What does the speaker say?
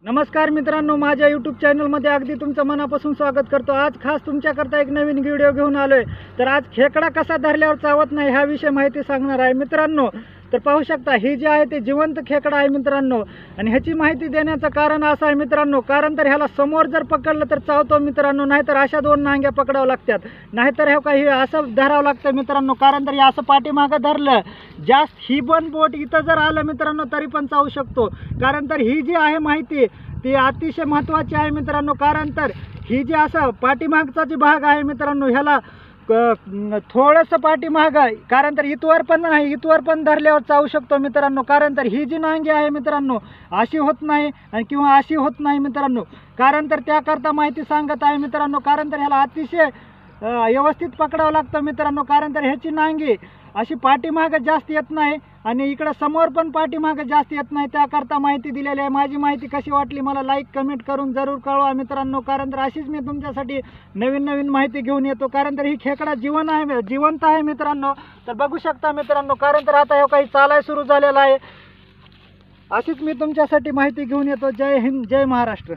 नमस्कार मित्रांनो, माझ्या यूट्यूब चॅनलमध्ये अगदी तुमचं मनापासून स्वागत करतो। आज खास तुमच्याकरता एक नवीन व्हिडिओ घेऊन आलोय। तर आज खेकडा कसा धरल्यावर चावत नाही ह्या विषयी माहिती सांगणार आहे मित्रांनो। तर पाहू शकता ही जी आहे ते जिवंत खेकडा आहे मित्रांनो। आणि ह्याची माहिती देण्याचं कारण असं आहे मित्रांनो, कारण तर ह्याला समोर जर पकडलं तर चावतो मित्रांनो, नाहीतर अशा दोन नांग्या पकडावं लागतात, नाहीतर हे काही असं धरावं लागतं मित्रांनो। कारण तर हे असं पाठीमागं धरलं जास्त ही पण बोट इथं जर आलं मित्रांनो तरी पण चावू शकतो। कारण तर ही जी आहे माहिती ती अतिशय महत्त्वाची आहे मित्रांनो। कारण तर ही जी असं पाठीमागचा जी भाग आहे मित्रांनो, ह्याला थोडंसं पाठीमाग आहे, कारण तर इथवर पण नाही, इथवर पण धरल्यावर चावू शकतो मित्रांनो। कारण तर ही जी नांगी आहे मित्रांनो अशी होत नाही आणि किंवा अशी होत नाही मित्रांनो। कारण तर त्याकरता माहिती सांगत आहे मित्रांनो। कारण तर ह्याला अतिशय व्यवस्थित पकडावं लागतं मित्रांनो। कारण तर ह्याची नांगी अशी पाठीमागं जास्त येत नाही आणि इकडं समोर पण पाठीमागं जास्त येत नाही, त्याकरता माहिती दिलेली आहे। माझी माहिती कशी वाटली मला लाईक कमेंट करून जरूर कळवा मित्रांनो। कारण तर अशीच मी तुमच्यासाठी नवीन नवीन माहिती घेऊन येतो। कारण तर ही खेकडा जिवंत आहे मित्रांनो। तर बघू शकता मित्रांनो, कारण तर आता हे काही चालाय सुरू झालेला आहे। अशीच मी तुमच्यासाठी माहिती घेऊन येतो। जय हिंद, जय महाराष्ट्र।